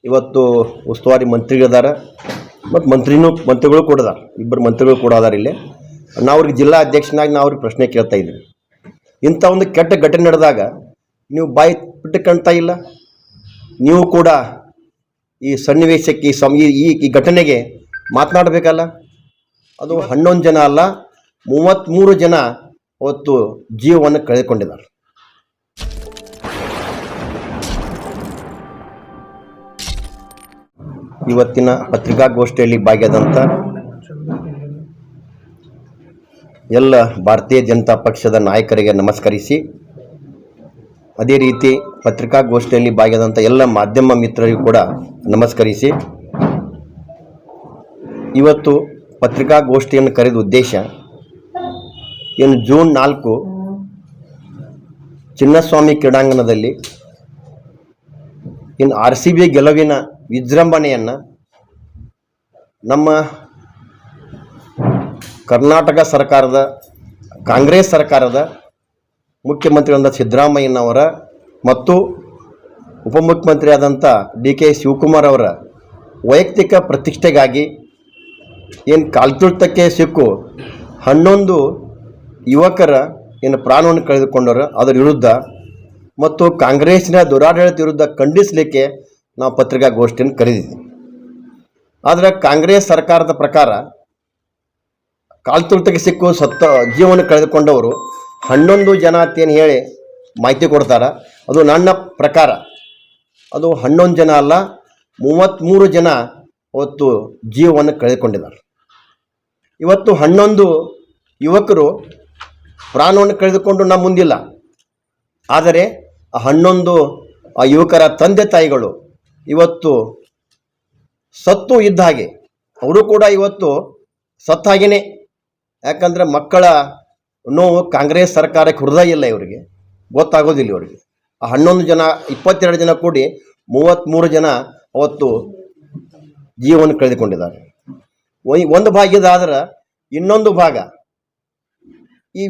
ಇವತ್ತು ಉಸ್ತುವಾರಿ ಮಂತ್ರಿಗಳಿದ್ದಾರೆ ಮತ್ತು ಮಂತ್ರಿಗಳು ಕೂಡ ಅದಾರ, ಇಬ್ಬರು ಮಂತ್ರಿಗಳು ಕೂಡ ಅದಾರ. ಇಲ್ಲಿ ನಾವು ಅವ್ರಿಗೆ ಜಿಲ್ಲಾ ಅಧ್ಯಕ್ಷನಾಗಿ ನಾವು ಅವ್ರಿಗೆ ಪ್ರಶ್ನೆ ಕೇಳ್ತಾ ಇದ್ದೀವಿ. ಇಂಥ ಒಂದು ಕೆಟ್ಟ ಘಟನೆ ನಡೆದಾಗ ನೀವು ಬಾಯಿ ಬಿಟ್ಟು ಕಾಣ್ತಾ ಇಲ್ಲ. ನೀವು ಕೂಡ ಈ ಸನ್ನಿವೇಶಕ್ಕೆ ಈ ಘಟನೆಗೆ ಮಾತನಾಡಬೇಕಲ್ಲ. ಅದು 11 ಜನ ಅಲ್ಲ, 33 ಜನ ಅವತ್ತು ಜೀವವನ್ನು ಕಳೆದುಕೊಂಡಿದ್ದಾರೆ. ಇವತ್ತಿನ ಪತ್ರಿಕಾಗೋಷ್ಠಿಯಲ್ಲಿ ಭಾಗಿಯಾದಂಥ ಎಲ್ಲ ಭಾರತೀಯ ಜನತಾ ಪಕ್ಷದ ನಾಯಕರಿಗೆ ನಮಸ್ಕರಿಸಿ, ಅದೇ ರೀತಿ ಪತ್ರಿಕಾಗೋಷ್ಠಿಯಲ್ಲಿ ಭಾಗಿಯಾದಂಥ ಎಲ್ಲ ಮಾಧ್ಯಮ ಮಿತ್ರರಿಗೂ ಕೂಡ ನಮಸ್ಕರಿಸಿ, ಇವತ್ತು ಪತ್ರಿಕಾಗೋಷ್ಠಿಯನ್ನು ಕರೆದ ಉದ್ದೇಶ ಏನು ಜೂನ್ 4 ಚಿನ್ನಸ್ವಾಮಿ ಕ್ರೀಡಾಂಗಣದಲ್ಲಿ ಇನ್ನು RCB ಗೆಲುವಿನ ವಿಜೃಂಭಣೆಯನ್ನು ನಮ್ಮ ಕರ್ನಾಟಕ ಸರ್ಕಾರದ ಕಾಂಗ್ರೆಸ್ ಸರ್ಕಾರದ ಮುಖ್ಯಮಂತ್ರಿಯಾದ ಸಿದ್ದರಾಮಯ್ಯನವರ ಮತ್ತು ಉಪಮುಖ್ಯಮಂತ್ರಿಯಾದಂಥ DK ಶಿವಕುಮಾರ್ ಅವರ ವೈಯಕ್ತಿಕ ಪ್ರತಿಷ್ಠೆಗಾಗಿ ಏನು ಕಾಲ್ತುಳಿತಕ್ಕೆ ಸಿಕ್ಕು 11 ಯುವಕರ ಏನು ಪ್ರಾಣವನ್ನು ಕಳೆದುಕೊಂಡರು ಅದರ ವಿರುದ್ಧ ಮತ್ತು ಕಾಂಗ್ರೆಸ್ನ ದುರಾಡಳಿತ ವಿರುದ್ಧ ಖಂಡಿಸಲಿಕ್ಕೆ ನಾವು ಪತ್ರಿಕಾಗೋಷ್ಠಿಯನ್ನು ಕರೆದಿದ್ದೀವಿ. ಆದರೆ ಕಾಂಗ್ರೆಸ್ ಸರ್ಕಾರದ ಪ್ರಕಾರ ಕಾಲ್ತುಳಿತಕ್ಕೆ ಸಿಕ್ಕು ಜೀವನ ಕಳೆದುಕೊಂಡವರು 11 ಜನ ಅಂತೇನು ಹೇಳಿ ಮಾಹಿತಿ ಕೊಡ್ತಾರೆ. ಅದು ನನ್ನ ಪ್ರಕಾರ ಅದು 11 ಜನ ಅಲ್ಲ, 33 ಜನ ಅವತ್ತು ಜೀವವನ್ನು ಕಳೆದುಕೊಂಡಿದ್ದಾರೆ. ಇವತ್ತು 11 ಯುವಕರು ಪ್ರಾಣವನ್ನು ಕಳೆದುಕೊಂಡು ನಮ್ಮ ಮುಂದಿಲ್ಲ. ಆದರೆ ಆ 11 ಯುವಕರ ತಂದೆ ತಾಯಿಗಳು ಇವತ್ತು ಸತ್ತು ಇದ್ದ ಹಾಗೆ, ಅವರು ಕೂಡ ಇವತ್ತು ಸತ್ತ ಹಾಗೇನೆ. ಯಾಕಂದರೆ ಮಕ್ಕಳ ನೋವು ಕಾಂಗ್ರೆಸ್ ಸರ್ಕಾರಕ್ಕೆ ಹೃದಯ ಇಲ್ಲ, ಇವರಿಗೆ ಗೊತ್ತಾಗೋದಿಲ್ಲ. ಇವರಿಗೆ ಆ 11 ಜನ 22 ಜನ ಕೂಡಿ 33 ಜನ ಅವತ್ತು ಜೀವನ ಕಳೆದುಕೊಂಡಿದ್ದಾರೆ. ಒಂದು ಭಾಗ ಇದಾದ್ರೆ ಇನ್ನೊಂದು ಭಾಗ ಈ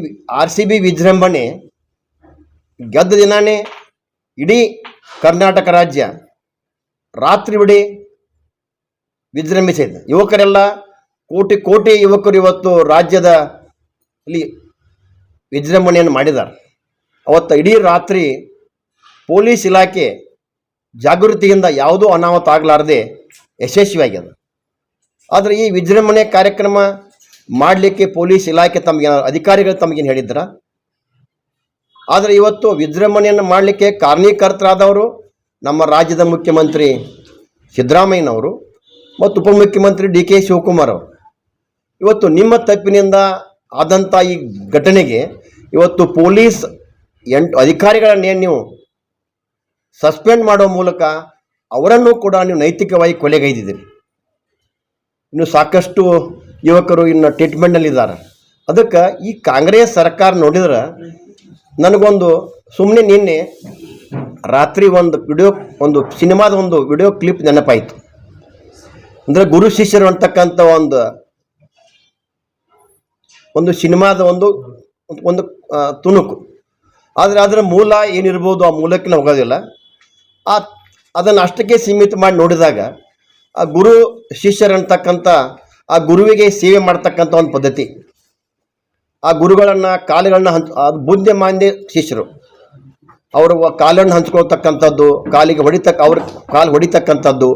RCB ವಿಜೃಂಭಣೆ ಗೆದ್ದ ದಿನಾನೇ ಇಡೀ ಕರ್ನಾಟಕ ರಾಜ್ಯ ರಾತ್ರಿ ವಿಜೃಂಭಿಸಿದೆ. ಯುವಕರೆಲ್ಲ ಕೋಟಿ ಯುವಕರು ಇವತ್ತು ರಾಜ್ಯದ ಇಲ್ಲಿ ವಿಜೃಂಭಣೆಯನ್ನು ಮಾಡಿದ್ದಾರೆ. ಅವತ್ತು ಇಡೀ ರಾತ್ರಿ ಪೊಲೀಸ್ ಇಲಾಖೆ ಜಾಗೃತಿಯಿಂದ ಯಾವುದೂ ಅನಾಹುತ ಆಗಲಾರದೆ ಯಶಸ್ವಿಯಾಗ್ಯದ. ಆದರೆ ಈ ವಿಜೃಂಭಣೆ ಕಾರ್ಯಕ್ರಮ ಮಾಡಲಿಕ್ಕೆ ಪೊಲೀಸ್ ಇಲಾಖೆ ಅಧಿಕಾರಿಗಳು ತಮಗೇನು ಹೇಳಿದ್ರ? ಆದರೆ ಇವತ್ತು ವಿಜೃಂಭಣೆಯನ್ನು ಮಾಡಲಿಕ್ಕೆ ಕಾರಣೀಕರ್ತರಾದವರು ನಮ್ಮ ರಾಜ್ಯದ ಮುಖ್ಯಮಂತ್ರಿ ಸಿದ್ದರಾಮಯ್ಯನವರು ಮತ್ತು ಉಪಮುಖ್ಯಮಂತ್ರಿ DK ಶಿವಕುಮಾರ್ ಅವರು. ಇವತ್ತು ನಿಮ್ಮ ತಪ್ಪಿನಿಂದ ಆದಂಥ ಈ ಘಟನೆಗೆ ಇವತ್ತು ಪೊಲೀಸ್ 8 ಅಧಿಕಾರಿಗಳನ್ನೇ ನೀವು ಸಸ್ಪೆಂಡ್ ಮಾಡೋ ಮೂಲಕ ಅವರನ್ನು ಕೂಡ ನೀವು ನೈತಿಕವಾಗಿ ಕೊಲೆಗೈದಿದ್ದೀರಿ. ಇನ್ನು ಸಾಕಷ್ಟು ಯುವಕರು ಇನ್ನು ಟ್ರೀಟ್ಮೆಂಟ್ನಲ್ಲಿದ್ದಾರೆ. ಅದಕ್ಕೆ ಈ ಕಾಂಗ್ರೆಸ್ ಸರ್ಕಾರ ನೋಡಿದ್ರೆ ನನಗೊಂದು ಸುಮ್ಮನೆ ನಿನ್ನೆ ರಾತ್ರಿ ಒಂದು ಸಿನಿಮಾದ ವಿಡಿಯೋ ಕ್ಲಿಪ್ ನೆನಪಾಯಿತು. ಅಂದರೆ ಗುರು ಶಿಷ್ಯರು ಅಂತಕ್ಕಂಥ ಒಂದು ಸಿನಿಮಾದ ಒಂದು ತುಣುಕು. ಆದರೆ ಅದರ ಮೂಲ ಏನಿರ್ಬೋದು, ಆ ಮೂಲಕ್ಕೆ ನಾವು ಹೋಗೋದಿಲ್ಲ. ಅದನ್ನು ಅಷ್ಟಕ್ಕೆ ಸೀಮಿತ ಮಾಡಿ ನೋಡಿದಾಗ ಆ ಗುರು ಶಿಷ್ಯರು ಅಂತಕ್ಕಂಥ ಆ ಗುರುವಿಗೆ ಸೇವೆ ಮಾಡ್ತಕ್ಕಂಥ ಒಂದು ಪದ್ಧತಿ. ಆ ಗುರುಗಳನ್ನು ಕಾಲುಗಳನ್ನ ಅದು ಬುದ್ಧಿಮಾಂದ್ಯ ಶಿಷ್ಯರು ಅವರು ಕಾಲನ್ನು ಹಂಚ್ಕೊಳ್ತಕ್ಕಂಥದ್ದು, ಅವ್ರ ಕಾಲು ಹೊಡಿತಕ್ಕಂಥದ್ದು,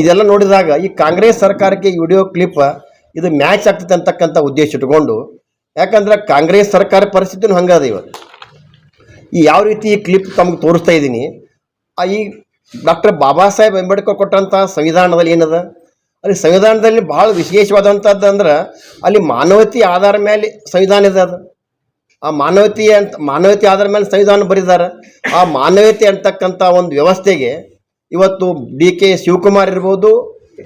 ಇದೆಲ್ಲ ನೋಡಿದಾಗ ಈ ಕಾಂಗ್ರೆಸ್ ಸರ್ಕಾರಕ್ಕೆ ಈ ವಿಡಿಯೋ ಕ್ಲಿಪ್ ಇದು ಮ್ಯಾಚ್ ಆಗ್ತದೆ ಅಂತಕ್ಕಂಥ ಉದ್ದೇಶ ಇಟ್ಕೊಂಡು, ಯಾಕಂದ್ರೆ ಕಾಂಗ್ರೆಸ್ ಸರ್ಕಾರ ಪರಿಸ್ಥಿತಿನೂ ಹಂಗದ. ಇವತ್ತು ಈ ಯಾವ ರೀತಿ ಈ ಕ್ಲಿಪ್ ತಮಗೆ ತೋರಿಸ್ತಾ ಇದ್ದೀನಿ, ಈ ಡಾಕ್ಟರ್ ಬಾಬಾ ಸಾಹೇಬ್ ಅಂಬೇಡ್ಕರ್ ಕೊಟ್ಟಂಥ ಸಂವಿಧಾನದಲ್ಲಿ ಏನದ, ಅಲ್ಲಿ ಸಂವಿಧಾನದಲ್ಲಿ ಭಾಳ ವಿಶೇಷವಾದಂಥದ್ದು ಅಂದ್ರೆ ಅಲ್ಲಿ ಮಾನವತೆ ಆಧಾರ ಮೇಲೆ ಸಂವಿಧಾನ ಇದೆ. ಅದು ಆ ಮಾನವತೆ ಆಧಾರ ಮೇಲೆ ಸಂವಿಧಾನ ಬರೆದಿದ್ದಾರೆ. ಆ ಮಾನವತೆ ಅಂತಕ್ಕಂಥ ಒಂದು ವ್ಯವಸ್ಥೆಗೆ ಇವತ್ತು DK ಶಿವಕುಮಾರ್ ಇರ್ಬೋದು,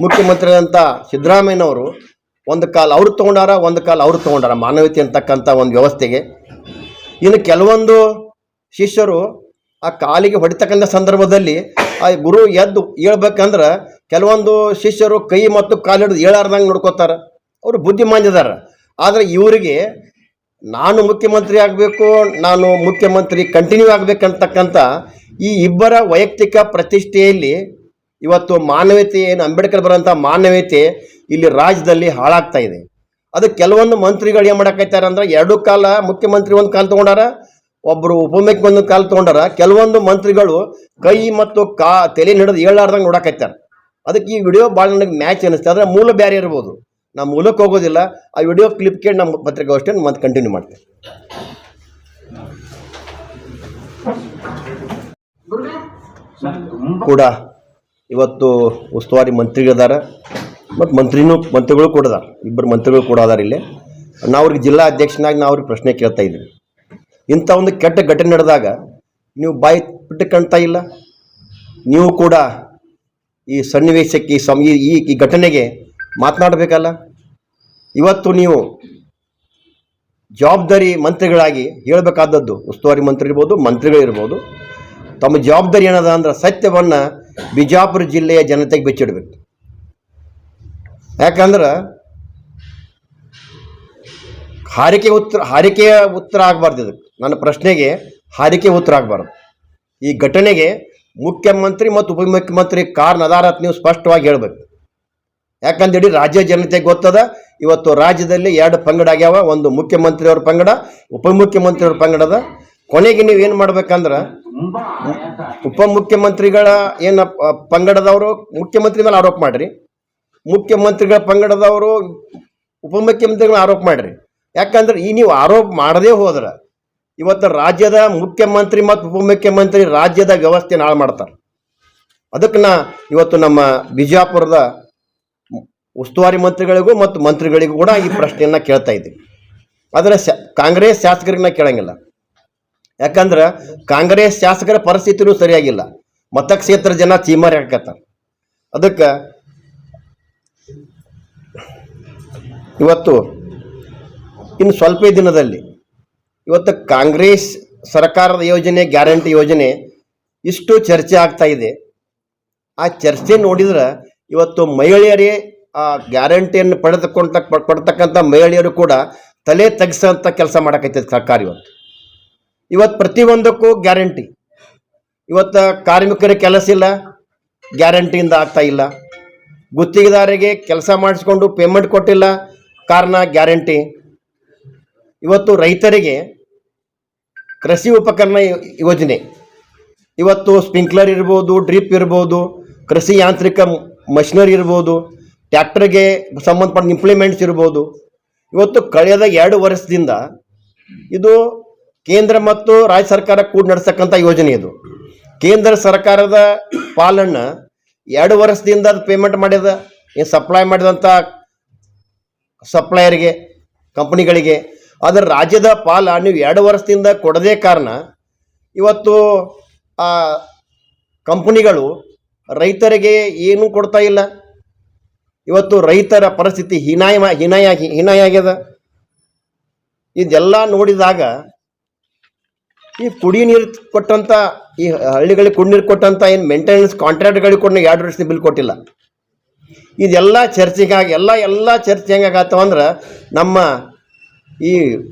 ಮುಖ್ಯಮಂತ್ರಿ ಅಂತ ಸಿದ್ದರಾಮಯ್ಯನವರು ಒಂದು ಕಾಲು ಅವ್ರು ತೊಗೊಂಡಾರ, ಒಂದು ಕಾಲು ಅವ್ರು ತೊಗೊಂಡಾರ ಮಾನವತೆ ಅಂತಕ್ಕಂಥ ಒಂದು ವ್ಯವಸ್ಥೆಗೆ. ಇನ್ನು ಕೆಲವೊಂದು ಶಿಷ್ಯರು ಆ ಕಾಲಿಗೆ ಹೊಡಿತಕ್ಕಂಥ ಸಂದರ್ಭದಲ್ಲಿ ಆ ಗುರು ಎದ್ದು ಹೇಳ್ಬೇಕಂದ್ರೆ ಕೆಲವೊಂದು ಶಿಷ್ಯರು ಕೈ ಮತ್ತು ಕಾಲು ಹಿಡಿದು ಏಳಾರ್ದಂಗೆ ನೋಡ್ಕೋತಾರೆ. ಅವರು ಬುದ್ಧಿಮಾಂದ್ಯದಾರ. ಆದರೆ ಇವರಿಗೆ ನಾನು ಮುಖ್ಯಮಂತ್ರಿ ಆಗಬೇಕು, ನಾನು ಮುಖ್ಯಮಂತ್ರಿ ಕಂಟಿನ್ಯೂ ಆಗಬೇಕಂತಕ್ಕಂಥ ಈ ಇಬ್ಬರ ವೈಯಕ್ತಿಕ ಪ್ರತಿಷ್ಠೆಯಲ್ಲಿ ಇವತ್ತು ಮಾನವೀಯತೆ ಏನು ಅಂಬೇಡ್ಕರ್ ಬರೋಂಥ ಮಾನವೀಯತೆ ಇಲ್ಲಿ ರಾಜ್ಯದಲ್ಲಿ ಹಾಳಾಗ್ತಾ ಇದೆ. ಅದು ಕೆಲವೊಂದು ಮಂತ್ರಿಗಳು ಏನು ಮಾಡಕೈತಾರೆ ಅಂದ್ರೆ ಎರಡು ಕಾಲ ಮುಖ್ಯಮಂತ್ರಿ ಒಂದು ಕಾಲ ತೊಗೊಂಡಾರ, ಒಬ್ಬರು ಉಪಮುಖ್ಯಮಂತ್ರಿ ಒಂದು ಕಾಲ ತೊಗೊಂಡಾರ. ಕೆಲವೊಂದು ಮಂತ್ರಿಗಳು ಕೈ ಮತ್ತು ತಲೆ ಹಿಡಿದು ಏಳಾರ್ದಂಗೆ ನೋಡಕೈತಾರೆ. ಅದಕ್ಕೆ ಈ ವಿಡಿಯೋ ಭಾಳ ನನಗೆ ಮ್ಯಾಚ್ ಅನ್ನಿಸ್ತದೆ. ಅದರ ಮೂಲ ಬೇರೆ ಇರ್ಬೋದು, ನಾವು ಮೂಲಕ್ಕೆ ಹೋಗೋದಿಲ್ಲ. ಆ ವಿಡಿಯೋ ಕ್ಲಿಪ್ ಕೇಳಿ ನಮ್ಮ ಪತ್ರಿಕಾಗೋಷ್ಠಿಯನ್ನು ಮತ್ತೆ ಕಂಟಿನ್ಯೂ ಮಾಡ್ತೇವೆ. ಕೂಡ ಇವತ್ತು ಉಸ್ತುವಾರಿ ಮಂತ್ರಿಗಳಿದ್ದಾರೆ ಮತ್ತು ಮಂತ್ರಿಗಳು ಕೂಡ ಅದಾರ, ಇಬ್ಬರು ಮಂತ್ರಿಗಳು ಕೂಡ ಅದಾರ. ಇಲ್ಲಿ ನಾವು ಅವ್ರಿಗೆ ಜಿಲ್ಲಾ ಅಧ್ಯಕ್ಷನಾಗಿ ನಾವು ಅವ್ರಿಗೆ ಪ್ರಶ್ನೆ ಕೇಳ್ತಾ ಇದ್ದೀವಿ. ಇಂಥ ಒಂದು ಕೆಟ್ಟ ಘಟನೆ ನಡೆದಾಗ ನೀವು ಬಾಯಿ ಬಿಟ್ಟು ಕಾಣ್ತಾ ಇಲ್ಲ. ನೀವು ಕೂಡ ಈ ಸನ್ನಿವೇಶಕ್ಕೆ ಈ ಘಟನೆಗೆ ಮಾತನಾಡಬೇಕಲ್ಲ. ಇವತ್ತು ನೀವು ಜವಾಬ್ದಾರಿ ಮಂತ್ರಿಗಳಾಗಿ ಹೇಳಬೇಕಾದದ್ದು, ಉಸ್ತುವಾರಿ ಮಂತ್ರಿ ಇರ್ಬೋದು, ಮಂತ್ರಿಗಳಿರ್ಬೋದು, ತಮ್ಮ ಜವಾಬ್ದಾರಿ ಏನದ ಅಂದ್ರೆ ಸತ್ಯವನ್ನು ಬಿಜಾಪುರ ಜಿಲ್ಲೆಯ ಜನತೆಗೆ ಬಿಚ್ಚಿಡಬೇಕು. ಯಾಕಂದ್ರೆ ಹಾರಿಕೆಯ ಉತ್ತರ ಆಗಬಾರ್ದು. ಇದಕ್ಕೆ ನನ್ನ ಪ್ರಶ್ನೆಗೆ ಹಾರಿಕೆ ಉತ್ತರ ಆಗಬಾರ್ದು. ಈ ಘಟನೆಗೆ ಮುಖ್ಯಮಂತ್ರಿ ಮತ್ತು ಉಪಮುಖ್ಯಮಂತ್ರಿ ಕಾರಣ ಅದಾರ ಅಂತ ನೀವು ಸ್ಪಷ್ಟವಾಗಿ ಹೇಳಬೇಕು. ಯಾಕಂದ್ರೆ ಇಡೀ ರಾಜ್ಯ ಜನತೆಗೆ ಗೊತ್ತದ. ಇವತ್ತು ರಾಜ್ಯದಲ್ಲಿ ಎರಡು ಪಂಗಡ ಆಗ್ಯಾವ, ಒಂದು ಮುಖ್ಯಮಂತ್ರಿಯವ್ರ ಪಂಗಡ, ಉಪಮುಖ್ಯಮಂತ್ರಿಯವ್ರ ಪಂಗಡದ. ಕೊನೆಗೆ ನೀವು ಏನು ಮಾಡ್ಬೇಕಂದ್ರೆ ಉಪಮುಖ್ಯಮಂತ್ರಿಗಳ ಏನು ಪಂಗಡದವರು ಮುಖ್ಯಮಂತ್ರಿ ಮೇಲೆ ಆರೋಪ ಮಾಡಿರಿ, ಮುಖ್ಯಮಂತ್ರಿಗಳ ಪಂಗಡದವರು ಉಪಮುಖ್ಯಮಂತ್ರಿಗಳ ಆರೋಪ ಮಾಡಿರಿ. ಯಾಕಂದ್ರೆ ಈ ನೀವು ಆರೋಪ ಮಾಡದೇ ಹೋದ್ರೆ ಇವತ್ತು ರಾಜ್ಯದ ಮುಖ್ಯಮಂತ್ರಿ ಮತ್ತು ಉಪಮುಖ್ಯಮಂತ್ರಿ ರಾಜ್ಯದ ವ್ಯವಸ್ಥೆ ಹಾಳು ಮಾಡ್ತಾರೆ. ಅದಕ್ಕೆ ಇವತ್ತು ನಮ್ಮ ಬಿಜಾಪುರದ ಉಸ್ತುವಾರಿ ಮಂತ್ರಿಗಳಿಗೂ ಮತ್ತು ಮಂತ್ರಿಗಳಿಗೂ ಕೂಡ ಈ ಪ್ರಶ್ನೆಯನ್ನು ಕೇಳ್ತಾ ಇದ್ದೀವಿ. ಆದರೆ ಕಾಂಗ್ರೆಸ್ ಶಾಸಕರನ್ನ ಕೇಳಂಗಿಲ್ಲ. ಯಾಕಂದ್ರೆ ಕಾಂಗ್ರೆಸ್ ಶಾಸಕರ ಪರಿಸ್ಥಿತಿನೂ ಸರಿಯಾಗಿಲ್ಲ. ಮತಕ್ಷೇತ್ರ ಜನ ಚೀಮಾರಿ ಹಾಕತ್ತಾರೆ. ಅದಕ್ಕೆ ಇವತ್ತು ಇನ್ನು ಸ್ವಲ್ಪ ದಿನದಲ್ಲಿ ಇವತ್ತು ಕಾಂಗ್ರೆಸ್ ಸರ್ಕಾರದ ಯೋಜನೆ, ಗ್ಯಾರಂಟಿ ಯೋಜನೆ ಇಷ್ಟು ಚರ್ಚೆ ಆಗ್ತಾ ಇದೆ. ಆ ಚರ್ಚೆ ನೋಡಿದ್ರೆ ಇವತ್ತು ಮಹಿಳೆಯರೇ ಆ ಗ್ಯಾರಂಟಿಯನ್ನು ಪಡ್ತಕ್ಕಂಥ ಮಹಿಳೆಯರು ಕೂಡ ತಲೆ ತಗ್ಸೋಂಥ ಕೆಲಸ ಮಾಡಕೈತದೆ ಸರ್ಕಾರ. ಇವತ್ತು ಪ್ರತಿಯೊಂದಕ್ಕೂ ಗ್ಯಾರಂಟಿ. ಇವತ್ತು ಕಾರ್ಮಿಕರ ಕೆಲಸ ಇಲ್ಲ, ಗ್ಯಾರಂಟಿಯಿಂದ ಆಗ್ತಾ ಇಲ್ಲ. ಗುತ್ತಿಗೆದಾರರಿಗೆ ಕೆಲಸ ಮಾಡಿಸ್ಕೊಂಡು ಪೇಮೆಂಟ್ ಕೊಟ್ಟಿಲ್ಲ, ಕಾರಣ ಗ್ಯಾರಂಟಿ. ಇವತ್ತು ರೈತರಿಗೆ ಕೃಷಿ ಉಪಕರಣ ಯೋಜನೆ, ಇವತ್ತು ಸ್ಪ್ರಿಂಕ್ಲರ್ ಇರ್ಬೋದು, ಡ್ರಿಪ್ ಇರ್ಬೋದು, ಕೃಷಿ ಯಾಂತ್ರಿಕ ಮಷಿನರಿ ಇರ್ಬೋದು, ಟ್ಯಾಕ್ಟರ್ಗೆ ಸಂಬಂಧಪಟ್ಟ ಇಂಪ್ಲಿಮೆಂಟ್ಸ್ ಇರ್ಬೋದು. ಇವತ್ತು ಕಳೆದ 2 ವರ್ಷದಿಂದ ಇದು ಕೇಂದ್ರ ಮತ್ತು ರಾಜ್ಯ ಸರ್ಕಾರ ಕೂಡ ನಡೆಸತಕ್ಕಂಥ ಯೋಜನೆ. ಇದು ಕೇಂದ್ರ ಸರ್ಕಾರದ ಪಾಲನ್ನು 2 ವರ್ಷದಿಂದ ಅದು ಪೇಮೆಂಟ್ ಮಾಡಿದ, ಏನು ಸಪ್ಲೈ ಮಾಡಿದಂಥ ಸಪ್ಲೈಯರ್ಗೆ, ಕಂಪ್ನಿಗಳಿಗೆ. ಆದರೆ ರಾಜ್ಯದ ಪಾಲ ನೀವು 2 ವರ್ಷದಿಂದ ಕೊಡದೇ ಕಾರಣ ಇವತ್ತು ಆ ಕಂಪ್ನಿಗಳು ರೈತರಿಗೆ ಏನೂ ಕೊಡ್ತಾ ಇಲ್ಲ. ಇವತ್ತು ರೈತರ ಪರಿಸ್ಥಿತಿ ಹೀನಾಯಾಗ್ಯದ. ಇದೆಲ್ಲ ನೋಡಿದಾಗ ಈ ಕುಡಿ ನೀರು ಕೊಟ್ಟಂಥ, ಈ ಹಳ್ಳಿಗಳಿಗೆ ಕುಡಿ ನೀರು ಕೊಟ್ಟಂಥ ಏನು ಮೇಂಟೆನೆನ್ಸ್ ಕಾಂಟ್ರಾಕ್ಟ್ಗಳಿಗೆ ಕೂಡ 2 ವರ್ಷದ ಬಿಲ್ ಕೊಟ್ಟಿಲ್ಲ. ಇದೆಲ್ಲ ಚರ್ಚೆಗಾಗಿ ಎಲ್ಲ ಚರ್ಚೆ ಹೆಂಗಾಗತ್ತವ ಅಂದ್ರೆ ನಮ್ಮ ಈ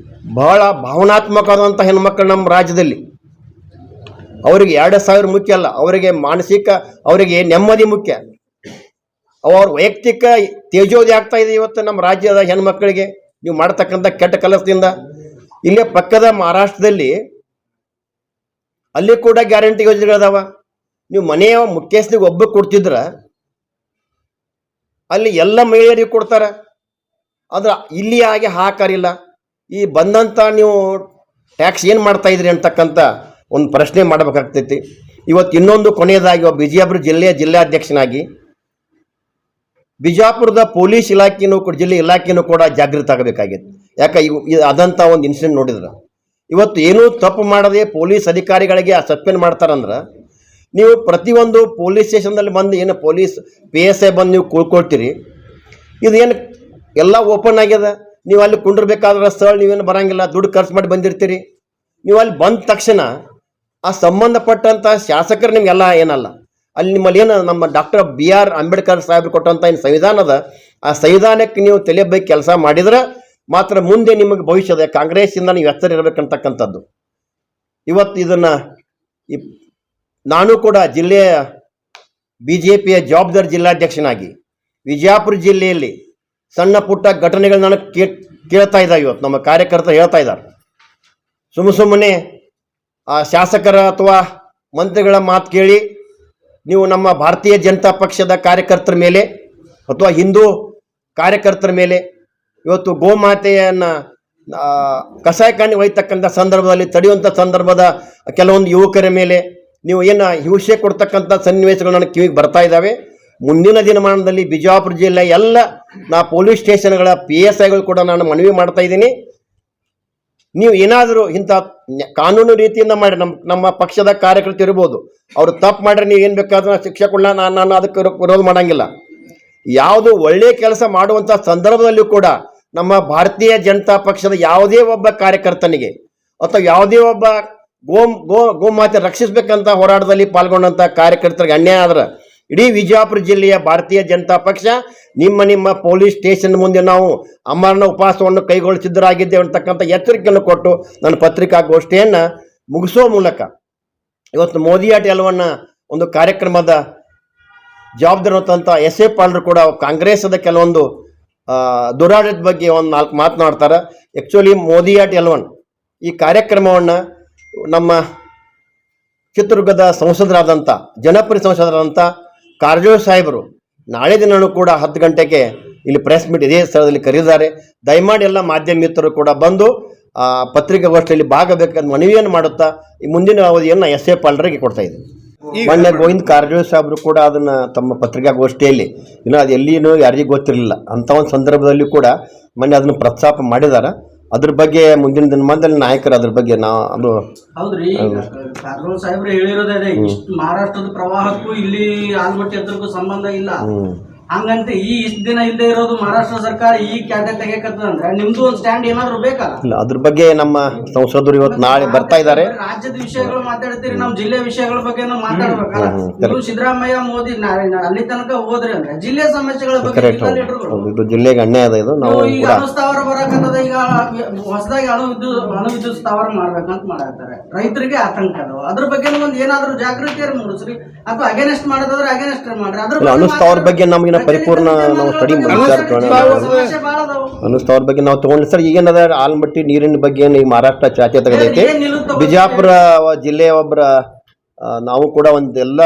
ಬಹಳ ಭಾವನಾತ್ಮಕವಾದಂಥ ಹೆಣ್ಮಕ್ಳು ನಮ್ಮ ರಾಜ್ಯದಲ್ಲಿ, ಅವರಿಗೆ 2,000 ಮುಖ್ಯ ಅಲ್ಲ, ಅವರಿಗೆ ಮಾನಸಿಕ, ಅವರಿಗೆ ನೆಮ್ಮದಿ ಮುಖ್ಯ. ಅವ್ರ ವೈಯಕ್ತಿಕ ತೇಜೋದಿ ಆಗ್ತಾ ಇದೆ ಇವತ್ತು ನಮ್ಮ ರಾಜ್ಯದ ಹೆಣ್ಮಕ್ಳಿಗೆ ನೀವು ಮಾಡ್ತಕ್ಕಂಥ ಕೆಟ್ಟ ಕೆಲಸದಿಂದ. ಇಲ್ಲೇ ಪಕ್ಕದ ಮಹಾರಾಷ್ಟ್ರದಲ್ಲಿ ಅಲ್ಲಿ ಕೂಡ ಗ್ಯಾರಂಟಿ ಯೋಜನೆಗಳದಾವ. ನೀವು ಮನೆಯ ಮುಖ್ಯಸ್ಥನಿಗೆ ಒಬ್ಬ ಕೊಡ್ತಿದ್ರ ಅಲ್ಲಿ ಎಲ್ಲ ಮಹಿಳೆಯರಿಗೆ ಕೊಡ್ತಾರೆ. ಆದ್ರೆ ಇಲ್ಲಿ ಹಾಗೆ ಹಾಕಾರಿಲ್ಲ. ಈ ಬಂದಂಥ ನೀವು ಟ್ಯಾಕ್ಸ್ ಏನು ಮಾಡ್ತಾ ಇದ್ರಿ ಅಂತಕ್ಕಂಥ ಒಂದು ಪ್ರಶ್ನೆ ಮಾಡಬೇಕಾಗ್ತೈತಿ. ಇವತ್ತು ಇನ್ನೊಂದು ಕೊನೆಯದಾಗಿ ಬಿಜಾಪುರ ಜಿಲ್ಲಾಧ್ಯಕ್ಷನಾಗಿ ಬಿಜಾಪುರದ ಪೊಲೀಸ್ ಇಲಾಖೆಯೂ ಕೂಡ, ಜಿಲ್ಲೆ ಇಲಾಖೆಯೂ ಕೂಡ ಜಾಗೃತ ಆಗಬೇಕಾಗಿತ್ತು. ಯಾಕೆ ಅದಂಥ ಒಂದು ಇನ್ಸಿಡೆಂಟ್ ನೋಡಿದ್ರೆ ಇವತ್ತು ಏನೂ ತಪ್ಪು ಮಾಡದೆ ಪೊಲೀಸ್ ಅಧಿಕಾರಿಗಳಿಗೆ ಸಸ್ಪೆಂಡ್ ಮಾಡ್ತಾರಂದ್ರೆ, ನೀವು ಪ್ರತಿಯೊಂದು ಪೊಲೀಸ್ ಸ್ಟೇಷನ್ದಲ್ಲಿ ಬಂದು ಏನು ಪೊಲೀಸ್ PSI ಬಂದು ನೀವು ಕೂಳ್ಕೊಳ್ತೀರಿ, ಇದೇನು ಎಲ್ಲ ಓಪನ್ ಆಗ್ಯದ. ನೀವು ಅಲ್ಲಿ ಕುಂಡಿರ್ಬೇಕಾದ್ರೆ ಸ್ಥಳ ನೀವೇನು ಬರೋಂಗಿಲ್ಲ, ದುಡ್ಡು ಖರ್ಚು ಮಾಡಿ ಬಂದಿರ್ತೀರಿ. ನೀವು ಅಲ್ಲಿ ಬಂದ ತಕ್ಷಣ ಆ ಸಂಬಂಧಪಟ್ಟಂಥ ಶಾಸಕರು ನಿಮಗೆಲ್ಲ ಏನಲ್ಲ, ಅಲ್ಲಿ ನಿಮ್ಮಲ್ಲಿ ಏನು ನಮ್ಮ ಡಾಕ್ಟರ್ BR ಅಂಬೇಡ್ಕರ್ ಸಾಹೇಬರು ಕೊಟ್ಟಂಥ ಏನು ಸಂವಿಧಾನದ, ಆ ಸಂವಿಧಾನಕ್ಕೆ ನೀವು ತಲೆಬೇಕು ಕೆಲಸ ಮಾಡಿದ್ರೆ ಮಾತ್ರ ಮುಂದೆ ನಿಮಗೆ ಭವಿಷ್ಯದ ಕಾಂಗ್ರೆಸ್ಸಿಂದ ನೀವು ಎಚ್ಚರ ಇರಬೇಕಂತಕ್ಕಂಥದ್ದು. ಇವತ್ತು ಇದನ್ನು ನಾನು ಕೂಡ ಜಿಲ್ಲೆಯ BJPಯ ಜವಾಬ್ದಾರಿ ಜಿಲ್ಲಾಧ್ಯಕ್ಷನಾಗಿ ವಿಜಯಪುರ ಜಿಲ್ಲೆಯಲ್ಲಿ ಸಣ್ಣ ಪುಟ್ಟ ಘಟನೆಗಳು ನಾನು ಕೇಳ್ತಾ ಇದ್ದಾವೆ. ಇವತ್ತು ನಮ್ಮ ಕಾರ್ಯಕರ್ತರು ಹೇಳ್ತಾ ಇದ್ದಾರೆ, ಸುಮ್ಮನೆ ಆ ಶಾಸಕರ ಅಥವಾ ಮಂತ್ರಿಗಳ ಮಾತು ಕೇಳಿ ನೀವು ನಮ್ಮ ಭಾರತೀಯ ಜನತಾ ಪಕ್ಷದ ಕಾರ್ಯಕರ್ತರ ಮೇಲೆ ಅಥವಾ ಹಿಂದೂ ಕಾರ್ಯಕರ್ತರ ಮೇಲೆ ಇವತ್ತು ಗೋಮಾತೆಯನ್ನು ಕಸಾಯಖಾನೆ ಒಯ್ತಕ್ಕಂಥ ಸಂದರ್ಭದಲ್ಲಿ ತಡೆಯುವಂಥ ಸಂದರ್ಭದ ಕೆಲವೊಂದು ಯುವಕರ ಮೇಲೆ ನೀವು ಏನು ಹಿಂಸೆ ಕೊಡ್ತಕ್ಕಂಥ ಸನ್ನಿವೇಶಗಳು ನನಗೆ ಕಿವಿಗೆ ಬರ್ತಾ ಇದ್ದಾವೆ. ಮುಂದಿನ ದಿನಮಾನದಲ್ಲಿ ಬಿಜಾಪುರ ಜಿಲ್ಲೆ ಎಲ್ಲ ಪೊಲೀಸ್ ಸ್ಟೇಷನ್ಗಳ PSIಗಳು ಕೂಡ ನಾನು ಮನವಿ ಮಾಡ್ತಾ ಇದ್ದೀನಿ. ನೀವು ಏನಾದರೂ ಇಂಥ ಕಾನೂನು ರೀತಿಯಿಂದ ಮಾಡಿ ನಮ್ಮ ಪಕ್ಷದ ಕಾರ್ಯಕರ್ತರು ಇರ್ಬೋದು, ಅವರು ತಪ್ಪು ಮಾಡ್ರೆ ನೀವು ಏನು ಬೇಕಾದ್ರೂ ಶಿಕ್ಷೆ ಕೊಡಲ್ಲ, ನಾನು ಅದಕ್ಕೆ ವಿರೋಧ ಮಾಡೋಂಗಿಲ್ಲ. ಯಾವುದು ಒಳ್ಳೆಯ ಕೆಲಸ ಮಾಡುವಂಥ ಸಂದರ್ಭದಲ್ಲೂ ಕೂಡ ನಮ್ಮ ಭಾರತೀಯ ಜನತಾ ಪಕ್ಷದ ಯಾವುದೇ ಒಬ್ಬ ಕಾರ್ಯಕರ್ತನಿಗೆ ಅಥವಾ ಯಾವುದೇ ಒಬ್ಬ ಗೋಮಾತೆ ರಕ್ಷಿಸಬೇಕಂತ ಹೋರಾಟದಲ್ಲಿ ಪಾಲ್ಗೊಂಡಂಥ ಕಾರ್ಯಕರ್ತರಿಗೆ ಅನ್ಯಾಯ ಆದ್ರೆ ಇಡೀ ವಿಜಯಪುರ ಜಿಲ್ಲೆಯ ಭಾರತೀಯ ಜನತಾ ಪಕ್ಷ ನಿಮ್ಮ ಪೊಲೀಸ್ ಸ್ಟೇಷನ್ ಮುಂದೆ ನಾವು ಅಮರಣ ಉಪವಾಸವನ್ನು ಕೈಗೊಳಿಸಿದ್ದರಾಗಿದ್ದೇವೆ ಅಂತಕ್ಕಂಥ ಎಚ್ಚರಿಕೆಯನ್ನು ಕೊಟ್ಟು ನನ್ನ ಪತ್ರಿಕಾಗೋಷ್ಠಿಯನ್ನು ಮುಗಿಸೋ ಮೂಲಕ ಇವತ್ತು ಮೋದಿ ಆಟ ಎಲ್ಲವನ್ನ ಒಂದು ಕಾರ್ಯಕ್ರಮದ ಜವಾಬ್ದಾರಿ ಹೊತ್ತಂಥ SA ಪಾಲ್ರು ಕೂಡ ಕಾಂಗ್ರೆಸ್ದ ಕೆಲವೊಂದು ದುರಾಡಳಿತದ ಬಗ್ಗೆ ಒಂದು 4 ಮಾತನಾಡ್ತಾರೆ. ಆ್ಯಕ್ಚುಲಿ ಮೋದಿ ಆಟ್ ಎಲ್ವನ್ ಈ ಕಾರ್ಯಕ್ರಮವನ್ನು ನಮ್ಮ ಚಿತ್ರದುರ್ಗದ ಸಂಸದರಾದಂಥ ಜನಪ್ರಿಯ ಸಂಸದರಾದಂಥ ಕಾರಜೋಳ ಸಾಹೇಬರು ನಾಳೆ ದಿನವೂ ಕೂಡ 10 ಗಂಟೆಗೆ ಇಲ್ಲಿ ಪ್ರೆಸ್ ಮೀಟ್ ಇದೇ ಸ್ಥಳದಲ್ಲಿ ಕರೆದಿದ್ದಾರೆ. ದಯಮಾಡಿ ಎಲ್ಲ ಮಾಧ್ಯಮ ಮಿತ್ರರು ಕೂಡ ಬಂದು ಪತ್ರಿಕಾಗೋಷ್ಠಿಯಲ್ಲಿ ಭಾಗಬೇಕಂತ ಮನವಿಯನ್ನು ಮಾಡುತ್ತಾ ಈ ಮುಂದಿನ ಅವಧಿಯನ್ನು SA ಪಾಲ್ರಿಗೆ ಕೊಡ್ತಾ ಇದ್ದೀನಿ. ಮೊನ್ನೆ ಗೋವಿಂದ ಕಾರಜೋಳ ಸಾಹೇಬರು ಕೂಡ ಅದನ್ನು ತಮ್ಮ ಪತ್ರಿಕಾಗೋಷ್ಠಿಯಲ್ಲಿ ಇನ್ನೂ ಅದು ಎಲ್ಲಿನೂ ಯಾರಿಗೂ ಗೊತ್ತಿರಲಿಲ್ಲ ಅಂಥ ಒಂದು ಸಂದರ್ಭದಲ್ಲಿ ಕೂಡ ಮೊನ್ನೆ ಅದನ್ನು ಪ್ರಸ್ತಾಪ ಮಾಡಿದ್ದಾರೆ. ಅದ್ರ ಬಗ್ಗೆ ಮುಂದಿನ ದಿನಮಾನದಲ್ಲಿ ನಾಯಕರು ಅದ್ರ ಬಗ್ಗೆ ಅದು ಹೌದ್ರಿ. ಕಾರಜೋಳ ಸಾಹೇಬ್ರು ಹೇಳಿರೋದೇ ಇಷ್ಟು ಮಹಾರಾಷ್ಟ್ರದ ಪ್ರವಾಹಕ್ಕೂ ಇಲ್ಲಿ ಆಲ್ಮಟ್ಟಿ ಹತ್ರಕ್ಕೂ ಸಂಬಂಧ ಇಲ್ಲ. ಹಂಗಂತ ಇಷ್ಟ ದಿನ ಇಲ್ಲದೆ ಇರೋದು ಮಹಾರಾಷ್ಟ್ರ ಸರ್ಕಾರ ಈ ಕ್ಯಾತೆ ತೆಗೆಕತ್ತದಂದ್ರೆ ನಿಮ್ದು ಒಂದು ಸ್ಟ್ಯಾಂಡ್ ಏನಾದ್ರು ಬೇಕಲ್ಲ. ಇಲ್ಲ, ಅದ್ರ ಬಗ್ಗೆ ನಮ್ಮ ಸಂಸದರು ಇವತ್ತು ನಾಳೆ ಬರ್ತಾ ಇದ್ದಾರೆ. ರಾಜ್ಯದ ವಿಷಯಗಳು ಮಾತಾಡ್ತೀರಿ, ನಮ್ಮ ಜಿಲ್ಲೆ ವಿಷಯಗಳ ಬಗ್ಗೆ ನಾವು ಮಾತಾಡ್ಬೇಕಲ್ಲ. ನೀವು ಸಿದ್ದರಾಮಯ್ಯ ಮೋದಿ ಅಲ್ಲಿ ತನಕ ಹೋದ್ರಿ ಅಂದ್ರೆ ಜಿಲ್ಲೆ ಸಮಸ್ಯೆಗಳ ಬಗ್ಗೆ ಇದು ಜಿಲ್ಲೆಗೆ ಅನ್ಯಾಯ ಇದೆ. ಇದು ನಾವು ಈಗ ಅಣು ಸ್ಥಾವರ ಬರಕತ್ತದ, ಈಗ ಹೊಸದಾಗಿ ಅಣು ವಿದ್ಯುತ್ ಸ್ಥಾವರ ಮಾಡ್ಬೇಕಂತ ಮಾಡಾಕ್ತಾರೆ. ರೈತರಿಗೆ ಆತಂಕ ಅದಾವ. ಅದ್ರ ಬಗ್ಗೆ ಒಂದು ಏನಾದ್ರು ಜಾಗೃತಿಯರು ಮೂಡಿಸ್ರಿ ಅಥವಾ ಅಗೇನೆಸ್ಟ್ ಮಾಡೋದಾದ್ರೆ ಅಗೇನೆಸ್ಟ್ ಮಾಡ್ರಿ. ಅದ್ರ ಅಣು ಸ್ಥಾವರ ಬಗ್ಗೆ ನಮಗೆ ಪರಿಪೂರ್ಣ ನಾವು ಸ್ಟಡಿ ಅನುಸ್ಥಾವರ ಬಗ್ಗೆ ನಾವು ತಗೊಂಡ್ರಿ ಸರ್. ಈಗೇನದ ಆಲ್ಮಟ್ಟಿ ನೀರಿನ ಬಗ್ಗೆ ಈ ಮಹಾರಾಷ್ಟ್ರ ಚಾಚೆ ತೆಗೆದೈತಿ. ಬಿಜಾಪುರ ಜಿಲ್ಲೆಯ ಒಬ್ಬರ ನಾವು ಕೂಡ ಒಂದೆಲ್ಲ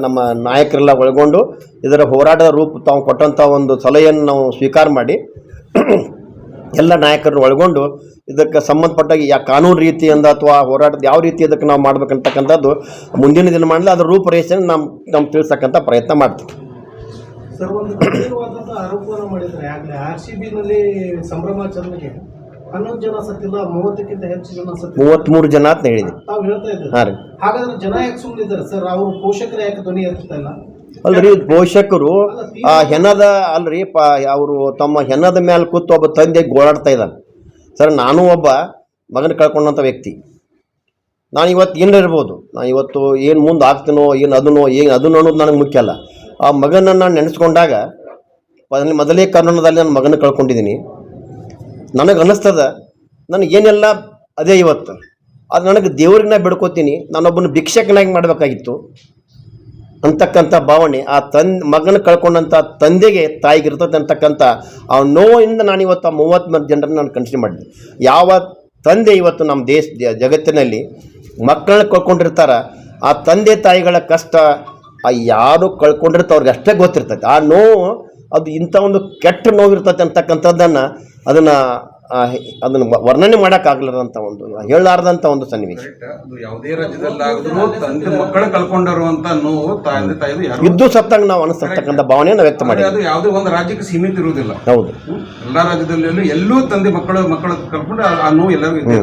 ನಮ್ಮ ನಾಯಕರೆಲ್ಲ ಒಳಗೊಂಡು ಇದರ ಹೋರಾಟದ ರೂಪ ತಾವು ಕೊಟ್ಟಂಥ ಒಂದು ಸಲಹೆಯನ್ನು ನಾವು ಸ್ವೀಕಾರ ಮಾಡಿ ಎಲ್ಲ ನಾಯಕರನ್ನು ಒಳಗೊಂಡು ಇದಕ್ಕೆ ಸಂಬಂಧಪಟ್ಟಾಗ ಕಾನೂನು ರೀತಿಯಿಂದ ಅಥವಾ ಹೋರಾಟದ ಯಾವ ರೀತಿ ಇದಕ್ಕೆ ನಾವು ಮಾಡ್ಬೇಕಂತಕ್ಕಂಥದ್ದು ಮುಂದಿನ ದಿನ ಮಾಡಲಿ ಅದರ ರೂಪರೇಷೆಯನ್ನು ನಮ್ಮ ತಿಳಿಸ್ತಕ್ಕಂಥ ಪ್ರಯತ್ನ ಮಾಡ್ತೀವಿ. ಸರ್, ಒಂದು ಗಂಭೀರವಾದಂಥ ಆರೋಪವನ್ನು ಮಾಡಿದ್ದಾರೆ. ಆಗಲೇ RCB ನಲ್ಲಿ ಸಂಭ್ರಮಾಚರಣೆಗೆ 11 ಜನ ಸತ್ತಿಲ್ಲ, 30ಕ್ಕಿಂತ ಹೆಚ್ಚು ಜನ ಸತ್ತಿಲ್ಲ, 33 ಜನ ಅಂತ ಹೇಳಿದೆ ತಾವು ಹೇಳ್ತಾ ಇದ್ದಾರೆ. ಹಾಗಾದ್ರೆ ಜನ ಯಾಕೆ ಸುಮ್ಮನಿದ್ದಾರೆ ಸರ್? ಅವರು ಪೋಷಕರು ಯಾಕೆ ಧ್ವನಿ ಎತ್ತಾ ಇಲ್ಲ? ಅಲ್ರಿ, ಪೋಷಕರು ಹೆಣದ ಅಲ್ರಿ ಅವರು ತಮ್ಮ ಹೆಣದ ಮೇಲೆ ಕೂತು ಒಬ್ಬ ತಂದೆ ಗೋಳಾಡ್ತಾ ಇದ್ದಾನೆ ಸರ್. ನಾನು ಒಬ್ಬ ಮಗನ ಕಳ್ಕೊಂಡಂಥ ವ್ಯಕ್ತಿ. ನಾನು ಇವತ್ತು ಏನಿರ್ಬೋದು, ನಾನು ಇವತ್ತು ಏನು ಮುಂದೆ ಆಗ್ತೀನೋ ಏನು ಅದನ್ನು ಅನ್ನೋದು ನನಗೆ ಮುಖ್ಯ ಅಲ್ಲ. ಆ ಮಗನನ್ನು ನಾನು ನೆನೆಸ್ಕೊಂಡಾಗ ಮೊದಲೇ ಕಾರಣದಲ್ಲಿ ನನ್ನ ಮಗನ ಕಳ್ಕೊಂಡಿದ್ದೀನಿ. ನನಗೆ ಅನ್ನಿಸ್ತದ ನನಗೇನೆಲ್ಲ ಅದೇ ಇವತ್ತು ಅದು ನನಗೆ ದೇವ್ರಿಗೆ ನಾ ಬಿಡ್ಕೋತೀನಿ, ನಾನೊಬ್ಬನ ಭಿಕ್ಷಕನಾಗಿ ಮಾಡಬೇಕಾಗಿತ್ತು ಅಂತಕ್ಕಂಥ ಭಾವನೆ ಆ ಮಗನ ಕಳ್ಕೊಂಡಂಥ ತಂದೆಗೆ ತಾಯಿಗೆ ಇರ್ತದೆ ಅಂತಕ್ಕಂಥ ಆ ನೋವಿಂದ ನಾನು ಇವತ್ತು ಆ 30 ಜನರನ್ನು ನಾನು ಕನ್ಸಿಡರ್ ಮಾಡಿದೆ. ಯಾವ ತಂದೆ ಇವತ್ತು ನಮ್ಮ ಜಗತ್ತಿನಲ್ಲಿ ಮಕ್ಕಳನ್ನ ಕಳ್ಕೊಂಡಿರ್ತಾರ, ಆ ತಂದೆ ತಾಯಿಗಳ ಕಷ್ಟ ಯಾರು ಕಳ್ಕೊಂಡಿರ್ತ ಅವ್ರಿಗೆ ಅಷ್ಟೇ ಗೊತ್ತಿರ್ತೈತೆ. ಆ ನೋವು ಅದು ಇಂಥ ಒಂದು ಕೆಟ್ಟ ನೋವಿರ್ತೈತೆ ಅಂತಕ್ಕಂಥದ್ದನ್ನು ಅದನ್ನು ವರ್ಣನೆ ಮಾಡೋಕ್ಕಾಗಲಾರಂಥ ಒಂದು ಹೇಳಲಾರ್ದಂಥ ಒಂದು ಸನ್ನಿವೇಶ. ಅದು ಯಾವುದೇ ರಾಜ್ಯದಲ್ಲಾದ್ರೂ ತಂದೆ ಮಕ್ಕಳು ಕಳ್ಕೊಂಡಿರುವಂತ ನೋವು ತಂದೆ ತಾಯಿದು ಇದ್ದು ಸತ್ತಂಗೆ ನಾವು ಅನಿಸ್ತಕ್ಕಂಥ ಭಾವನೆಯನ್ನು ವ್ಯಕ್ತ ಮಾಡಿ. ಅದು ಯಾವುದೇ ಒಂದು ರಾಜ್ಯಕ್ಕೆ ಸೀಮಿತ ಇರುವುದಿಲ್ಲ. ಹೌದು, ಎಲ್ಲಾ ರಾಜ್ಯದಲ್ಲೂ ಎಲ್ಲೂ ತಂದೆ ಮಕ್ಕಳು ಕಳ್ಕೊಂಡು ಆ ನೋವು ಎಲ್ಲರಿಗೂ ಇದೆ.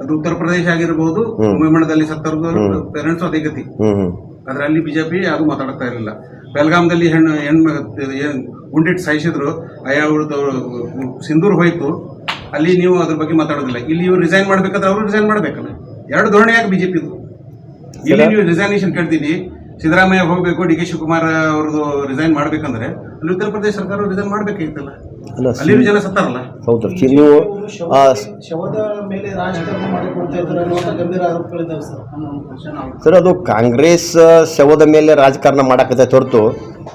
ಅದು ಉತ್ತರ ಪ್ರದೇಶ ಆಗಿರ್ಬೋದು, ತಮಿಳುನಾಡಲ್ಲಿ ಸತ್ತರ್ದು ಪೇರೆಂಟ್ಸ್ ಅದೇ ಗತಿ. ಅದರಲ್ಲಿ ಬಿಜೆಪಿ ಯಾರು ಮಾತಾಡ್ತಾ ಇರಲಿಲ್ಲ. ಬೆಲ್ಗಾಮ್ದಲ್ಲಿ ಗುಂಡಿಟ್ಟು ಸಾಯಿಸಿದ್ರು, ಅವ್ರದ್ದು ಸಿಂಧೂರ್ ಹೋಯ್ತು, ಅಲ್ಲಿ ನೀವು ಅದ್ರ ಬಗ್ಗೆ ಮಾತಾಡೋದಿಲ್ಲ. ಇಲ್ಲಿ ಇವ್ರು ರಿಸೈನ್ ಮಾಡ್ಬೇಕಾದ್ರೆ ಅವರು ರಿಸೈನ್ ಮಾಡ್ಬೇಕಲ್ಲ. ಎರಡು ಧೋರಣೆ ಯಾಕೆ ಬಿಜೆಪಿದು? ಇಲ್ಲಿ ನೀವು ರಿಸೈನೇಷನ್ ಕೇಳ್ತೀವಿ, ಸಿದ್ದರಾಮಯ್ಯ ಹೋಗಬೇಕು, DK ಶಿವಕುಮಾರ್ ಅವ್ರದ್ದು ರಿಸೈನ್ ಮಾಡ್ಬೇಕಂದ್ರೆ ಅಲ್ಲಿ ಉತ್ತರ ಪ್ರದೇಶ ಸರ್ಕಾರ ರಿಸೈನ್ ಮಾಡ್ಬೇಕಾಗಿತ್ತಲ್ಲ. ಅಲ್ಲ ಅಲ್ಲಿನೂ ಜನ ಸತ್ತಾರಲ್ಲ. ಹೌದು ನೀವು ಶವದ ಮೇಲೆ ರಾಜಕಾರಣ ಮಾಡಿಕೊಳ್ತಾ ಇದ್ದಾರೆ ಅನ್ನುವಂಥ ಗಂಭೀರ ಆರೋಪಗಳಿದ್ದಾವೆ ಸರ್. ಸರ್ ಅದು ಕಾಂಗ್ರೆಸ್ ಶವದ ಮೇಲೆ ರಾಜಕಾರಣ ಮಾಡಕತ್ತೈತೆ ಹೊರತು